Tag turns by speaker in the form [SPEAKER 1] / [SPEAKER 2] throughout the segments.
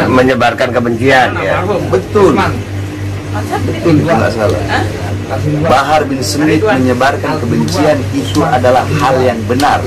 [SPEAKER 1] menyebarkan kebencian ya.
[SPEAKER 2] Betul. Betul, itu nggak salah. Bahar bin Smith menyebarkan kebencian itu adalah hal yang benar.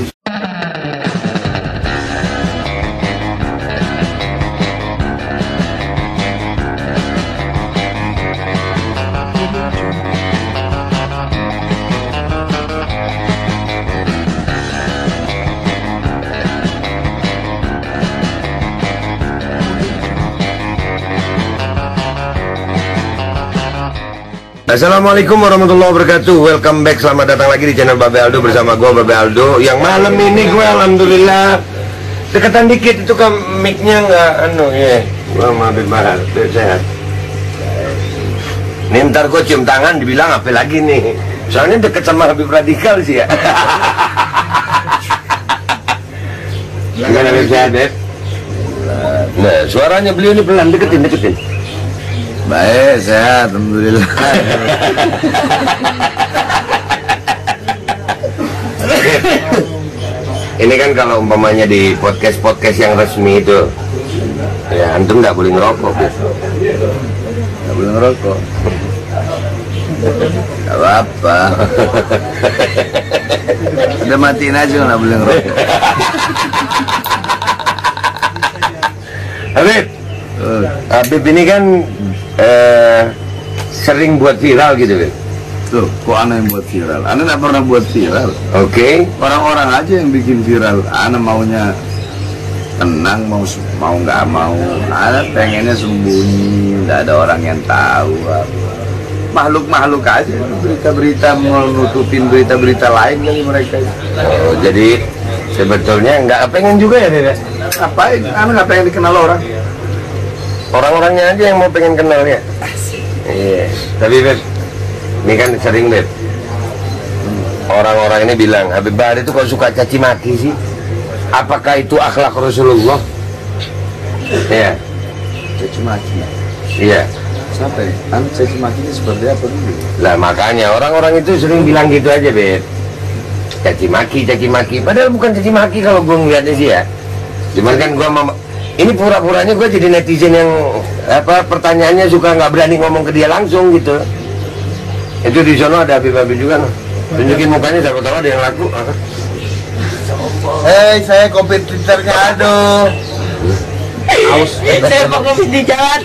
[SPEAKER 1] Assalamualaikum warahmatullahi wabarakatuh. Welcome back, selamat datang lagi di channel Babe Aldo bersama gue Babe Aldo. Yang malam ini gue alhamdulillah dekatan dikit itu kan mic-nya nggak ya. Gue sama Habib Bahar, sehat. Nih ntar gue cium tangan dibilang apa lagi nih? Soalnya deket sama Habib Radikal sih ya. Gimana Habib, sehat Habib? Nah suaranya beliau ini pelan, deketin.
[SPEAKER 2] Baik, sehat, alhamdulillah.
[SPEAKER 1] Ini kan kalau umpamanya di podcast yang resmi itu, ya antum nggak boleh ngerokok,
[SPEAKER 2] Nggak boleh ngerokok. Nggak apa-apa. Udah matiin aja nggak boleh ngerokok.
[SPEAKER 1] Habib ini kan sering buat viral gitu kan?
[SPEAKER 2] Tuh, kok Ana yang buat viral? Ana nggak pernah buat viral.
[SPEAKER 1] Oke.
[SPEAKER 2] Orang-orang aja yang bikin viral. Ana maunya tenang, mau nggak mau. Ana pengennya sembunyi, nggak ada orang yang tahu. Makhluk-makhluk aja. Berita-berita mau nutupin berita-berita lain kali mereka.
[SPEAKER 1] Oh, jadi sebetulnya nggak pengen juga ya Beb?
[SPEAKER 2] Ngapain? Ana nggak pengen dikenal orang.
[SPEAKER 1] Orang-orangnya aja yang mau pengen kenal ya. Iya. Tapi Beb, ini kan sering Beb, orang-orang ini bilang Habib Bahar itu kok suka caci maki sih? Apakah itu akhlak Rasulullah? Iya.
[SPEAKER 2] Caci maki.
[SPEAKER 1] Iya.
[SPEAKER 2] Siapa ya? Caci maki itu seperti apa dulu?
[SPEAKER 1] Lah makanya orang-orang itu sering bilang gitu aja Beb. Caci maki. Padahal bukan caci maki kalau gue ngeliatnya sih ya. Cuman kan gue ini pura-puranya gue jadi netizen yang pertanyaannya suka nggak berani ngomong ke dia langsung gitu. Itu di sana ada Habib juga no. Tunjukin mukanya, siapa tahu ada yang laku.
[SPEAKER 2] Hei, saya kompetitornya Ado.
[SPEAKER 3] Aus, saya mau ngopi di jalan.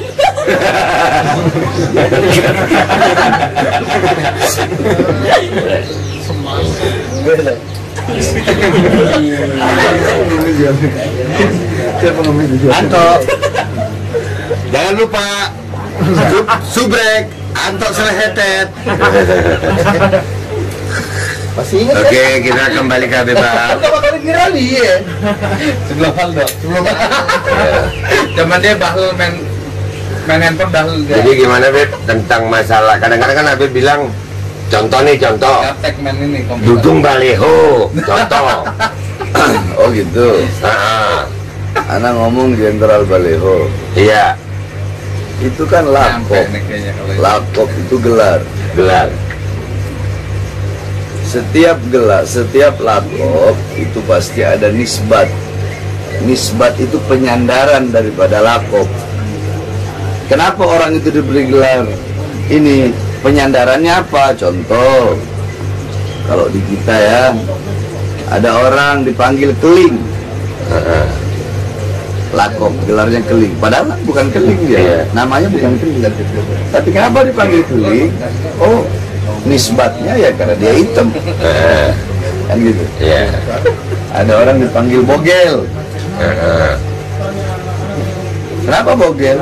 [SPEAKER 2] Anto, jangan lupa subrek, Anto selehetet. Masih ingat?
[SPEAKER 1] Oke, kita kembali ke Habib Bahar.
[SPEAKER 2] Pertama kali viral ya. Sebelum Aldo. Zaman dia bahlul main handphone bahlul.
[SPEAKER 1] Jadi gimana Beb tentang masalah kadang-kadang kan Habib bilang contoh Dudung Baleho contoh.
[SPEAKER 2] Oh gitu. Anak ngomong Jenderal Baleho.
[SPEAKER 1] Iya.
[SPEAKER 2] Itu kan lapok. Lapok itu gelar. Setiap lapok itu pasti ada nisbat. Nisbat itu penyandaran daripada lapok. Kenapa orang itu diberi gelar ini? Penyandarannya apa? Contoh, kalau di kita ya, ada orang dipanggil keling. Lakop, gelarnya keling. Padahal bukan keling dia, namanya bukan keling. Tapi kenapa dipanggil keling? Oh, nisbatnya ya karena dia hitam. Kan gitu. Ada orang dipanggil bogel. Kenapa bogel?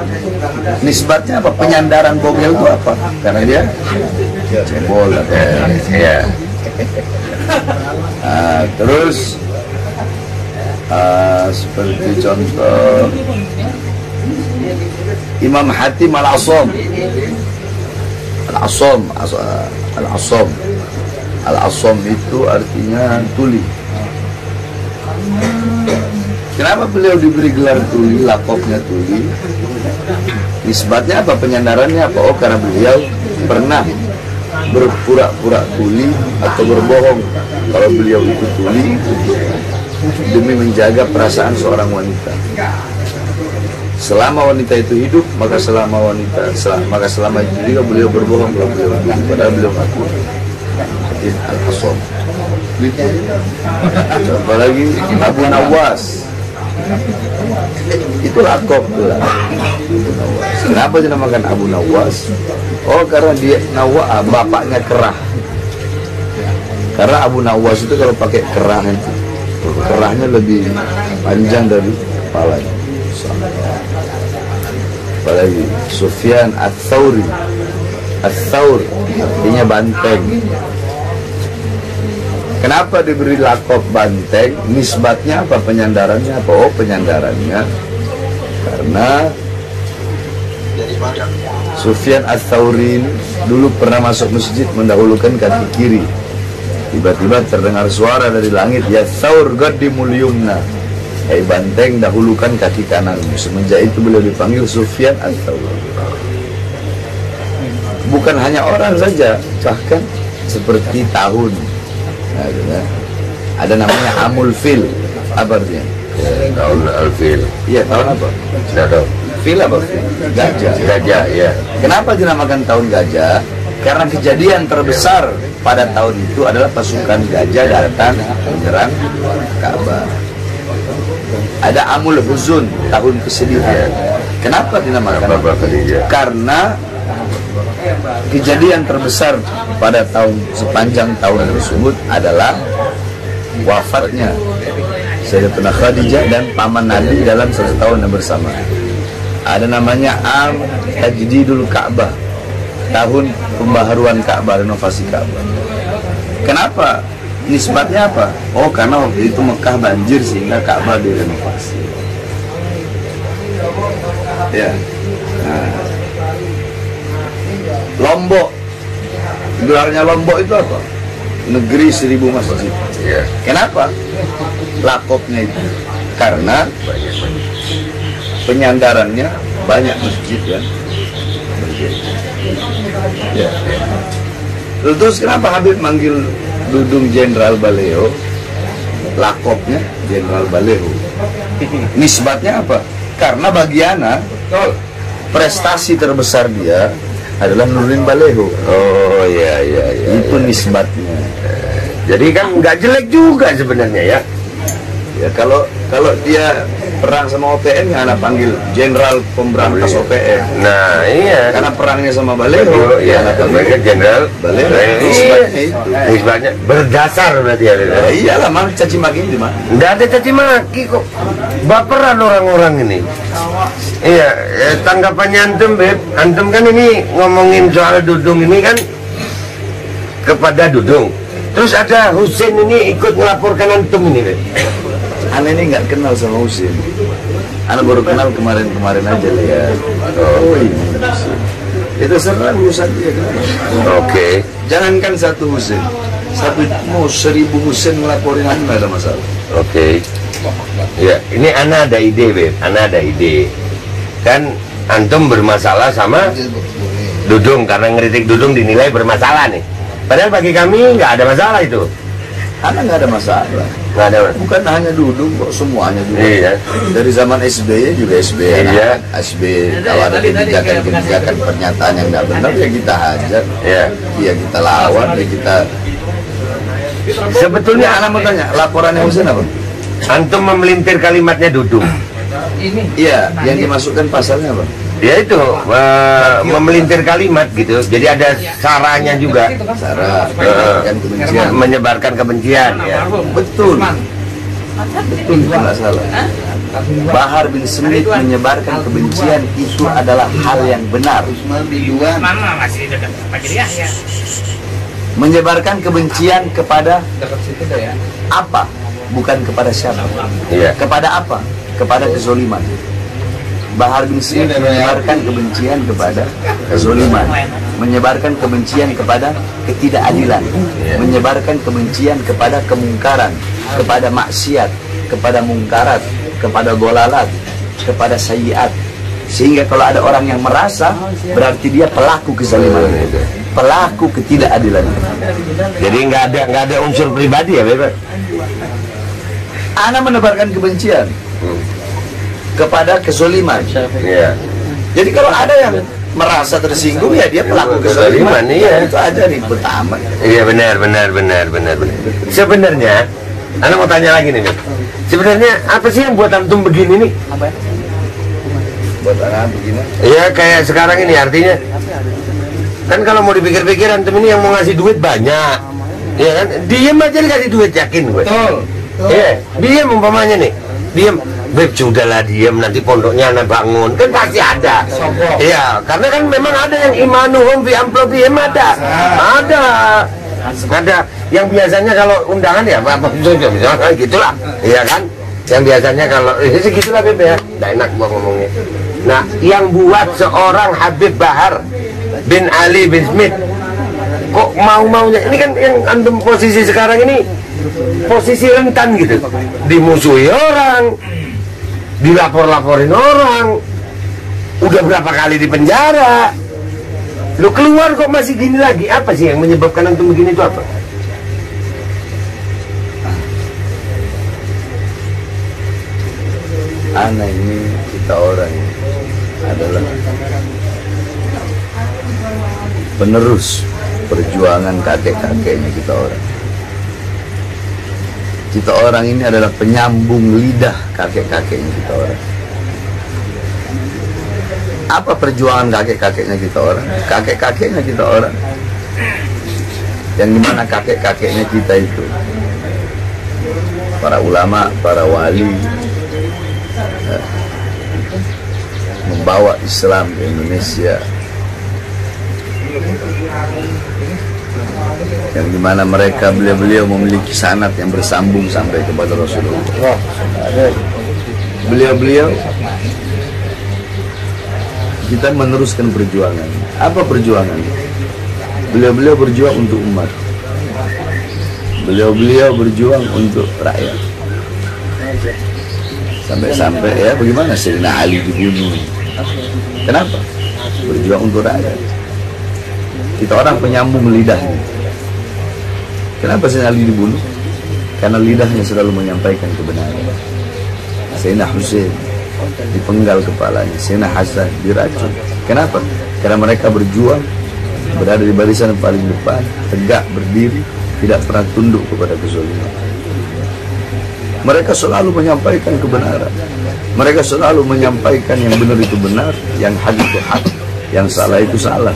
[SPEAKER 2] Nisbatnya apa? Penyandaran bogel itu apa? Karena dia cebol. Terus seperti contoh Imam Hatim Al-Asom. Al-Asom itu artinya tuli. Kenapa beliau diberi gelar tuli, lakopnya tuli? Nisbatnya apa? Penyandarannya apa? Oh, karena beliau pernah berpura-pura tuli atau berbohong kalau beliau itu tuli demi menjaga perasaan seorang wanita. selama wanita itu hidup, maka selama itu juga beliau berbohong kalau beliau hidup, padahal beliau ngaku hadis al-hasan. Apalagi Abu Nawas, itu lakop tuh. Kenapa dinamakan Abu Nawas? Oh, karena dia bapaknya kerah. Karena Abu Nawas itu kalau pakai kerah itu, kerahnya lebih panjang dari kepalanya. Apalagi Sufyan Ats-Tsauri, Ats-Tsaur artinya banteng. Kenapa diberi lakop banteng? Nisbatnya apa? Penyandarannya apa? Oh, penyandarannya karena Sufyan Ats-Tsauri dulu pernah masuk masjid mendahulukan kaki kiri. Tiba-tiba terdengar suara dari langit, ya Tsaur qaddimul yumna. Hai banteng, dahulukan kaki kananmu. Semenjak itu beliau dipanggil Sufyan Ats-Tsauri. Bukan hanya orang saja, bahkan seperti tahun. Nah, ada namanya Amul Fil. Apa artinya?
[SPEAKER 1] Tahun Al-Fil.
[SPEAKER 2] Iya, tahun apa?
[SPEAKER 1] Tidak tahu.
[SPEAKER 2] Fil apa? Gajah.
[SPEAKER 1] Gajah, ya.
[SPEAKER 2] Kenapa dinamakan tahun gajah? Karena kejadian terbesar pada tahun itu adalah pasukan gajah datang menyerang Ka'bah. Ada Amul Huzun, tahun kesedihan. Kenapa dinamakan? Karena kejadian terbesar pada sepanjang tahun tersebut adalah wafatnya Sayyidatuna Khadijah dan paman Nabi dalam satu tahun yang bersama. Ada namanya Am Tajdidul Ka'bah, tahun pembaharuan Ka'bah, renovasi Ka'bah. Kenapa? Nisbatnya apa? Oh, karena waktu itu Mekah banjir sehingga Ka'bah direnovasi. Ya. Nah. Lombok, gelarnya Lombok itu apa? Negeri 1000 masjid.
[SPEAKER 1] Ya.
[SPEAKER 2] Kenapa? Lakopnya itu karena penyandarannya banyak masjid ya. Ya. Terus kenapa Habib manggil Dudung Jenderal Baleho? Lakopnya Jenderal Baleho. Nisbatnya apa? Karena bagi Ana prestasi terbesar dia adalah Nuruddin Baleho.
[SPEAKER 1] Oh, iya.
[SPEAKER 2] Itu nisbatnya.
[SPEAKER 1] Jadi kan nggak jelek juga sebenarnya ya.
[SPEAKER 2] Ya kalau dia perang sama OPM yang anak panggil Jenderal Pemberantas OPM.
[SPEAKER 1] Nah, iya.
[SPEAKER 2] Karena perangnya sama Baleho,
[SPEAKER 1] ya, namanya Jenderal
[SPEAKER 2] Baleho.
[SPEAKER 1] Nisbatnya itu. Nisbatnya berdasar berarti ya.
[SPEAKER 2] Ya iyalah, malah caci maki di mana?
[SPEAKER 1] Nggak ada caci maki kok. Baperan orang-orang ini. Iya, tanggapannya antum, Beb. Antum kan ini ngomongin soal Dudung ini kan kepada Dudung. Terus ada Husin ini ikut melaporkan antum ini, Beb.
[SPEAKER 2] Ana ini nggak kenal sama Husin. Ana baru kenal kemarin-kemarin aja lihat. Oh ini Husin. Itu serang urusan dia kan.
[SPEAKER 1] Oke.
[SPEAKER 2] Jangankan satu Husin, 1000 Husin ngelaporin Ana nggak ada masalah.
[SPEAKER 1] Oke. Ya, ini Ana ada ide, Beb. Ana ada ide. Kan antum bermasalah sama Dudung karena ngeritik Dudung dinilai bermasalah nih. Padahal bagi kami nggak ada masalah itu.
[SPEAKER 2] Ana nggak ada masalah.
[SPEAKER 1] Nggak ada.
[SPEAKER 2] Bukan hanya Dudung kok, semuanya juga.
[SPEAKER 1] Iya.
[SPEAKER 2] Dari zaman SBY juga SBY.
[SPEAKER 1] Iya.
[SPEAKER 2] SBY kalau ada kebijakan pernyataan yang nggak benar ya kita hajar.
[SPEAKER 1] Iya.
[SPEAKER 2] Ya kita lawan, ya kita.
[SPEAKER 1] Sebetulnya
[SPEAKER 2] Ana mau tanya, laporannya Husin apa?
[SPEAKER 1] antum memelintir kalimatnya Dudung.
[SPEAKER 2] Iya, yang dimasukkan pasalnya apa?
[SPEAKER 1] Ya itu memelintir kalimat gitu. Jadi ada saranya juga.
[SPEAKER 2] Cara menyebarkan kebencian.
[SPEAKER 1] Menyebarkan kebencian ya.
[SPEAKER 2] Betul. Betul, itu nggak salah. Bahar bin Smith menyebarkan kebencian itu adalah hal yang benar.
[SPEAKER 3] Mama masih dekat Pak Yahya.
[SPEAKER 2] Menyebarkan kebencian kepada apa? Bukan kepada siapa.
[SPEAKER 1] Iya.
[SPEAKER 2] Kepada apa? Kepada kezoliman. Bahar bin Smith menyebarkan kebencian kepada kezoliman, menyebarkan kebencian kepada ketidakadilan, menyebarkan kebencian kepada kemungkaran, kepada maksiat, kepada mungkarat, kepada dolalat, kepada sayyiat. Sehingga kalau ada orang yang merasa, berarti dia pelaku kezaliman, pelaku ketidakadilan.
[SPEAKER 1] Jadi nggak ada unsur pribadi ya, Beb.
[SPEAKER 2] Ana menebarkan kebencian. kepada kezoliman.
[SPEAKER 1] Iya.
[SPEAKER 2] Jadi kalau ada yang merasa tersinggung, ya dia pelaku kezoliman.
[SPEAKER 1] Iya.
[SPEAKER 2] Itu aja ribet amat.
[SPEAKER 1] Iya, benar. Sebenarnya, Anda mau tanya lagi nih, Mit. Sebenarnya apa sih yang buat antum begini nih?
[SPEAKER 2] Buat anak begini.
[SPEAKER 1] Iya, kayak sekarang ini artinya. Kan kalau mau dipikir-pikir antum ini yang mau ngasih duit banyak. Iya kan? Diem aja dikasih duit, yakin gue.
[SPEAKER 2] Betul.
[SPEAKER 1] Iya, diem umpamanya nih. Diem. Beb, sudahlah diem, nanti pondoknya anak bangun. Kan pasti ada. Iya, karena kan memang ada yang imanuhum fi amplopihim ada. Ada yang biasanya kalau undangan ya apa misalnya gitulah. Iya kan? Yang biasanya kalau segitulah Beb ya. Nggak enak gua ngomongnya. Nah, yang buat seorang Habib Bahar bin Ali bin Smith kok mau-maunya ini kan yang antum posisi sekarang ini posisi rentan gitu, dimusuhi orang, dilapor-laporin orang, udah berapa kali di penjara, lu keluar kok masih gini lagi. Apa sih yang menyebabkan antum begini itu apa?
[SPEAKER 2] Anak ini kita orang adalah penerus perjuangan kakek-kakeknya kita orang. Kita orang ini adalah penyambung lidah kakek-kakeknya kita orang. Apa perjuangan kakek-kakeknya kita orang? Kakek-kakeknya kita orang, yang dimana kakek-kakeknya kita itu para ulama, para wali, membawa Islam ke Indonesia, yang dimana mereka beliau memiliki sanad yang bersambung sampai kepada Rasulullah. Beliau kita meneruskan perjuangan. Apa perjuangan? Beliau berjuang untuk umat. Beliau berjuang untuk rakyat. Sampai-sampai ya bagaimana Sayyidina Ali dibunuh. Kenapa? Berjuang untuk rakyat. Kita orang penyambung lidahnya. Kenapa Sayyidina Ali dibunuh? Karena lidahnya selalu menyampaikan kebenaran. Sayyidina Husain dipenggal kepalanya, Sayyidina Hasan diracun. Kenapa? Karena mereka berjuang, berada di barisan paling depan, tegak berdiri, tidak pernah tunduk kepada kezaliman. Mereka selalu menyampaikan kebenaran. Mereka selalu menyampaikan yang benar itu benar, yang hak itu hak, yang salah itu salah.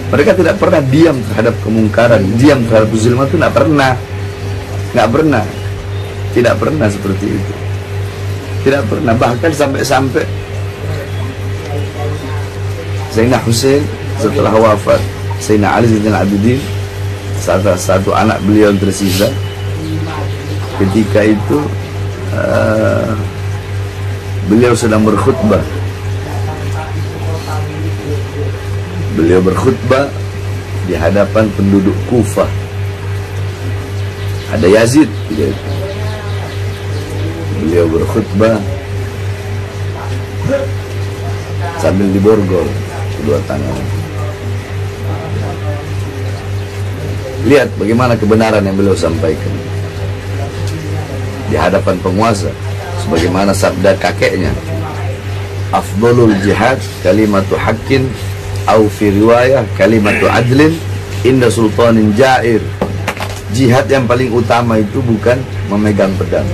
[SPEAKER 2] Mereka tidak pernah diam terhadap kemungkaran, diam terhadap kezaliman itu tidak pernah, tidak pernah seperti itu, tidak pernah. Bahkan sampai Sayyidina Husain setelah wafat Sayyidina Ali Zainal Abidin, salah satu anak beliau yang tersisa, ketika itu beliau sedang berkhutbah. Beliau berkhutbah di hadapan penduduk Kufah. Ada Yazid gitu. Beliau berkhutbah sambil diborgol kedua tangan. Lihat bagaimana kebenaran yang beliau sampaikan di hadapan penguasa, sebagaimana sabda kakeknya, afdalul jihad kalimatu haqqin au fi riwayah kalimatu adlin inda sultanin jair. Jihad yang paling utama itu bukan memegang pedang.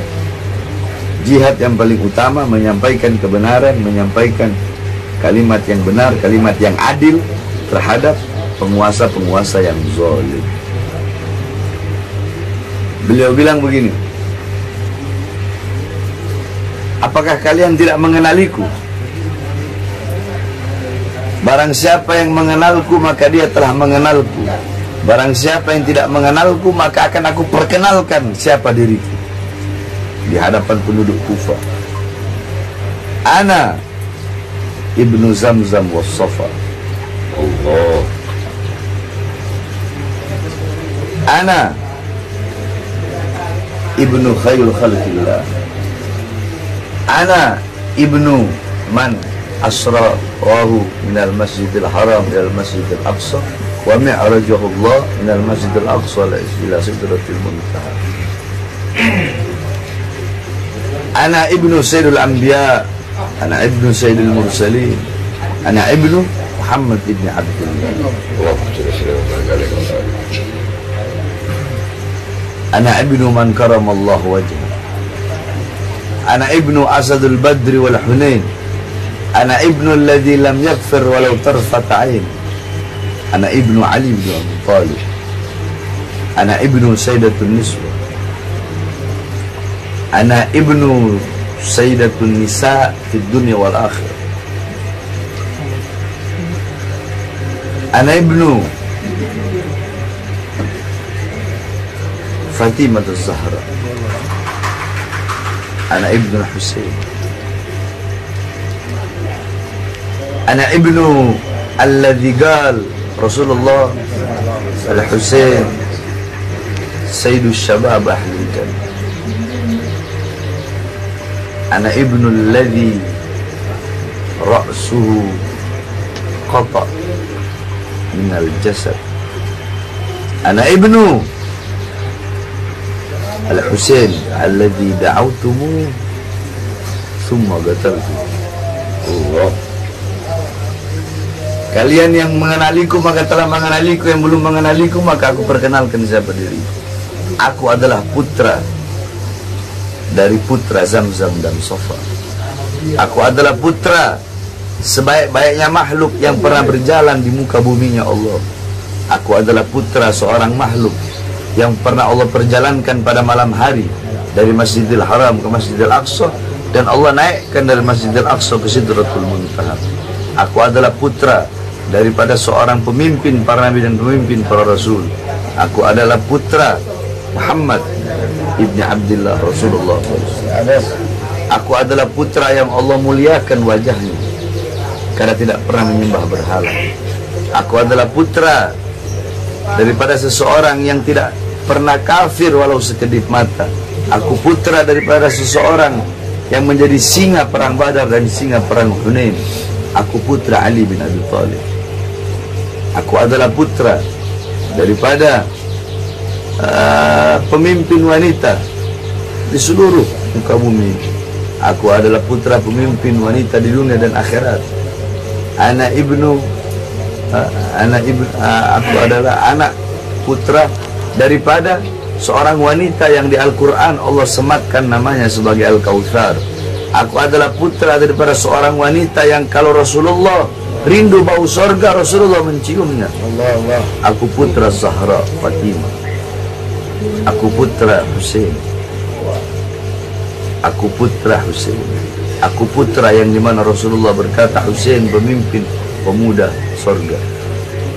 [SPEAKER 2] Jihad yang paling utama menyampaikan kebenaran, menyampaikan kalimat yang benar, kalimat yang adil terhadap penguasa-penguasa yang zalim. Beliau bilang begini, apakah kalian tidak mengenaliku? Barang siapa yang mengenalku maka dia telah mengenalku. Barang siapa yang tidak mengenalku maka akan aku perkenalkan siapa diriku. Di hadapan penduduk Kufah, Ana Ibnu Zamzam was Safa. Allah. Ana Ibnu Khairul Khalqillah. Ana Ibnu man asrahu minal masjidil haram ilal masjidil aqsa wa mi'rajahullah minal masjidil aqsa ila sidratil muntaha. Ana ibnu sayyidul anbiya Ana ibnu Sayyidil Mursalin. Ana ibnu Muhammad ibn Abdullah. Ana ibnu man karamallahu wajhah. Ana ibnu Asadul Badri wal Hunain. Ana ibnu alladhi lam yaghfir walau tarfat ain. Ana ibnu Ali bin Abi Thalib. Ana ibnu Sayyidatun Niswa. Ana ibnu Sayyidatun Nisa fid dunya wal akhirah. Ana ibnu Fatimah az-Zahra. Ana ibnu Husain. Ana ibnu alladhi qal Rasulullah al-Husain Sayyidus Shabab Ahlul Jannah. Ana ibnu alladhi ra'suhu qata' minal jasad. Ana ibnu Al-Husain alladhi da'autumu thumma qataltu. Allah. Kalian yang mengenaliku maka telah mengenaliku, yang belum mengenaliku maka aku perkenalkan siapa diriku. Aku adalah putra dari putra Zamzam dan Safa. Aku adalah putra sebaik-baiknya makhluk yang pernah berjalan di muka buminya Allah. Aku adalah putra seorang makhluk yang pernah Allah perjalankan pada malam hari dari Masjidil Haram ke Masjidil Aqsa, dan Allah naikkan dari Masjidil Aqsa ke Sidratul Muntaha. Aku adalah putra daripada seorang pemimpin para nabi dan pemimpin para rasul. Aku adalah putra Muhammad ibni Abdullah Rasulullah. Aku adalah putra yang Allah muliakan wajahnya karena tidak pernah menyembah berhala. Aku adalah putra daripada seseorang yang tidak pernah kafir walau sekedip mata. Aku putra daripada seseorang yang menjadi singa perang Badar dan singa perang Hunain. Aku putra Ali bin Abi Thalib. Aku adalah putra daripada pemimpin wanita di seluruh muka bumi. Aku adalah putra pemimpin wanita di dunia dan akhirat. Aku adalah anak putra daripada seorang wanita yang di Al-Quran Allah sematkan namanya sebagai Al-Kautsar. Aku adalah putra daripada seorang wanita yang kalau Rasulullah rindu bau sorga, Rasulullah menciumnya. Aku putra Zahra Fatimah. Aku putra Husain. Aku putra Husain. Aku putra yang dimana Rasulullah berkata Husain pemimpin pemuda sorga.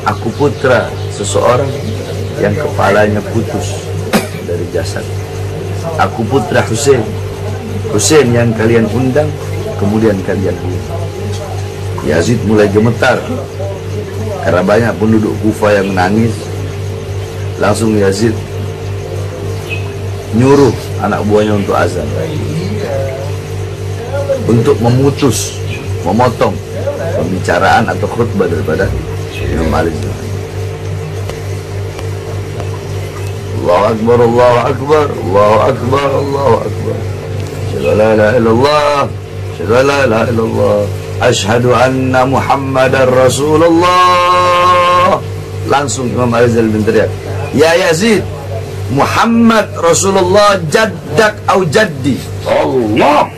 [SPEAKER 2] Aku putra seseorang yang kepalanya putus dari jasad. Aku putra Husain. Husain yang kalian undang kemudian kalian bunuh. Yazid mulai gemetar karena banyak penduduk Kufah yang menangis. Langsung Yazid nyuruh anak buahnya untuk azan, untuk memutus, memotong pembicaraan atau khutbah daripada Imam Ali. Allahu Akbar, Allahu Akbar, Allahu Akbar, Allahu Akbar. Asyhadu an la ilaha illallah, asyhadu an la ilaha illallah, asyhadu anna Muhammadar Rasulullah. Langsung Imam Rizal bin teriak, ya Yazid, Muhammad Rasulullah jaddak au jaddi. Allah.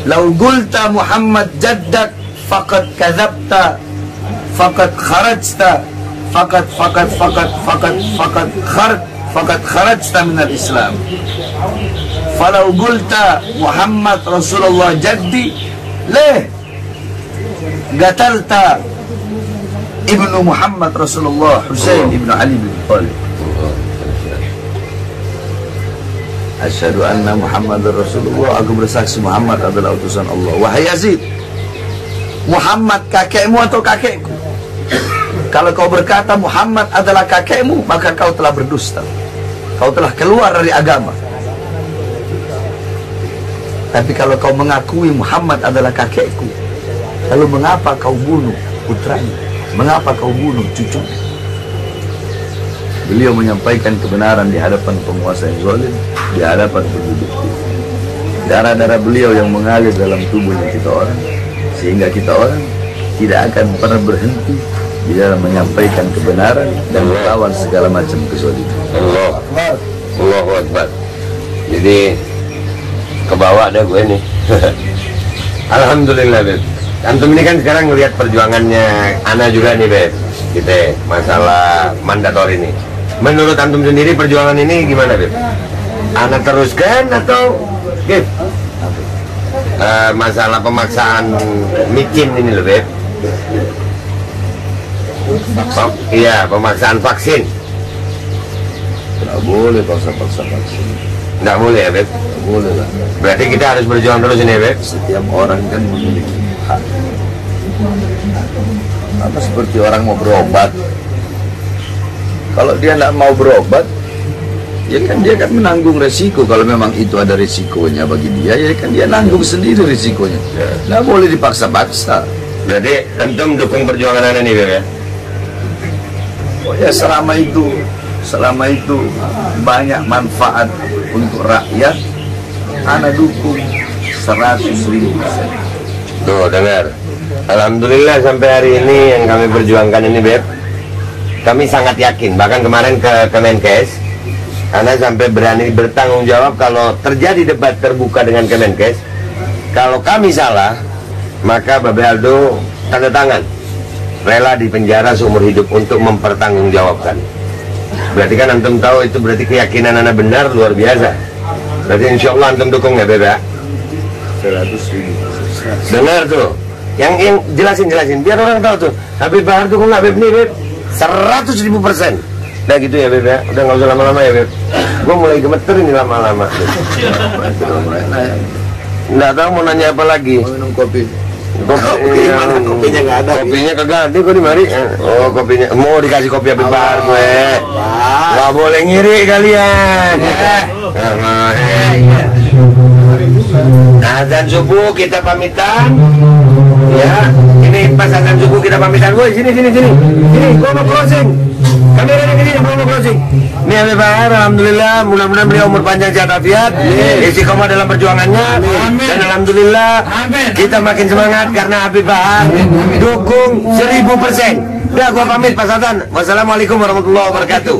[SPEAKER 2] Lau gulta Muhammad jaddak faqad kadzabta faqad kharajta faqad kharajta minal Islam. Falau gulta Muhammad Rasulullah jaddi leh gatalta ibnu Muhammad Rasulullah Husain ibnu Ali bin Thalib. Asyhadu anna Muhammadar Rasulullah. Aku bersaksi Muhammad adalah utusan Allah. Wahai Yazid, Muhammad kakekmu atau kakekku? Kalau kau berkata Muhammad adalah kakekmu, maka kau telah berdusta. Kau telah keluar dari agama. Tapi kalau kau mengakui Muhammad adalah kakekku, lalu mengapa kau bunuh putranya? Mengapa kau bunuh cucunya? Beliau menyampaikan kebenaran di hadapan penguasa yang zalim, di hadapan penduduk. darah-darah beliau yang mengalir dalam tubuhnya kita orang, sehingga kita orang tidak akan pernah berhenti di dalam menyampaikan kebenaran dan melawan segala macam kezaliman.
[SPEAKER 1] Allahu Akbar. Jadi kebawa dah gue nih. Alhamdulillah, Beb. Antum ini kan sekarang ngelihat perjuangannya Ana juga nih, Beb. Kita masalah mandatori ini. Menurut antum sendiri perjuangan ini gimana, Beb? Ana teruskan atau Beb? Masalah pemaksaan micin ini loh, Beb. Iya, pemaksaan vaksin.
[SPEAKER 2] Tidak boleh paksa-paksa vaksin.
[SPEAKER 1] Nggak boleh ya, Beb?
[SPEAKER 2] Tidak boleh lah.
[SPEAKER 1] Berarti kita harus berjuang terus ini ya, Beb?
[SPEAKER 2] Setiap orang kan memiliki hak. Sama seperti orang mau berobat. Kalau dia tidak mau berobat, ya kan dia kan menanggung resiko. Kalau memang itu ada resikonya bagi dia, ya kan dia nanggung sendiri resikonya. Tidak boleh dipaksa-paksa.
[SPEAKER 1] Berarti antum dukung perjuangan Ana nih, Beb ya?
[SPEAKER 2] Oh ya, selama itu banyak manfaat untuk rakyat, Ana dukung 100.000%.
[SPEAKER 1] Tuh, dengar. Alhamdulillah sampai hari ini yang kami perjuangkan ini, Beb, kami sangat yakin. Bahkan kemarin ke Kemenkes, Ana sampai berani bertanggung jawab kalau terjadi debat terbuka dengan Kemenkes. Kalau kami salah, maka Babe Aldo tanda tangan rela di penjara seumur hidup untuk mempertanggungjawabkan. Berarti kan antum tahu itu berarti keyakinan Ana benar luar biasa. Berarti insya Allah antum dukung ya, Beb ya?
[SPEAKER 2] 100.000%.
[SPEAKER 1] Dengar tuh, yang jelasin biar orang tahu tuh. Habib Bahar dukung nggak, Beb nih, Beb? 100.000%. Udah gitu ya, Beb ya? Udah nggak usah lama-lama ya, Beb? Gue mulai gemeter ini lama-lama. Nggak tahu mau nanya apa lagi.
[SPEAKER 2] Mau minum kopi.
[SPEAKER 1] Kopinya nggak ada. Kopinya kagak ada kok di mari. Oh, kopinya mau dikasih kopi Habib Bahar gue. Nggak boleh ngiri kalian. Azan subuh kita pamitan. Ya, ini pas azan subuh kita pamitan. Woi, sini, gua mau closing. Kameranya ke sini, gua mau closing. Ini Habib Bahar, alhamdulillah, mudah-mudahan beliau umur panjang sehat afiat, istiqomah dalam perjuangannya. Dan alhamdulillah kita makin semangat karena Habib Bahar dukung 1000%. Udah, gua pamit Pak Sultan. Wassalamualaikum warahmatullahi wabarakatuh.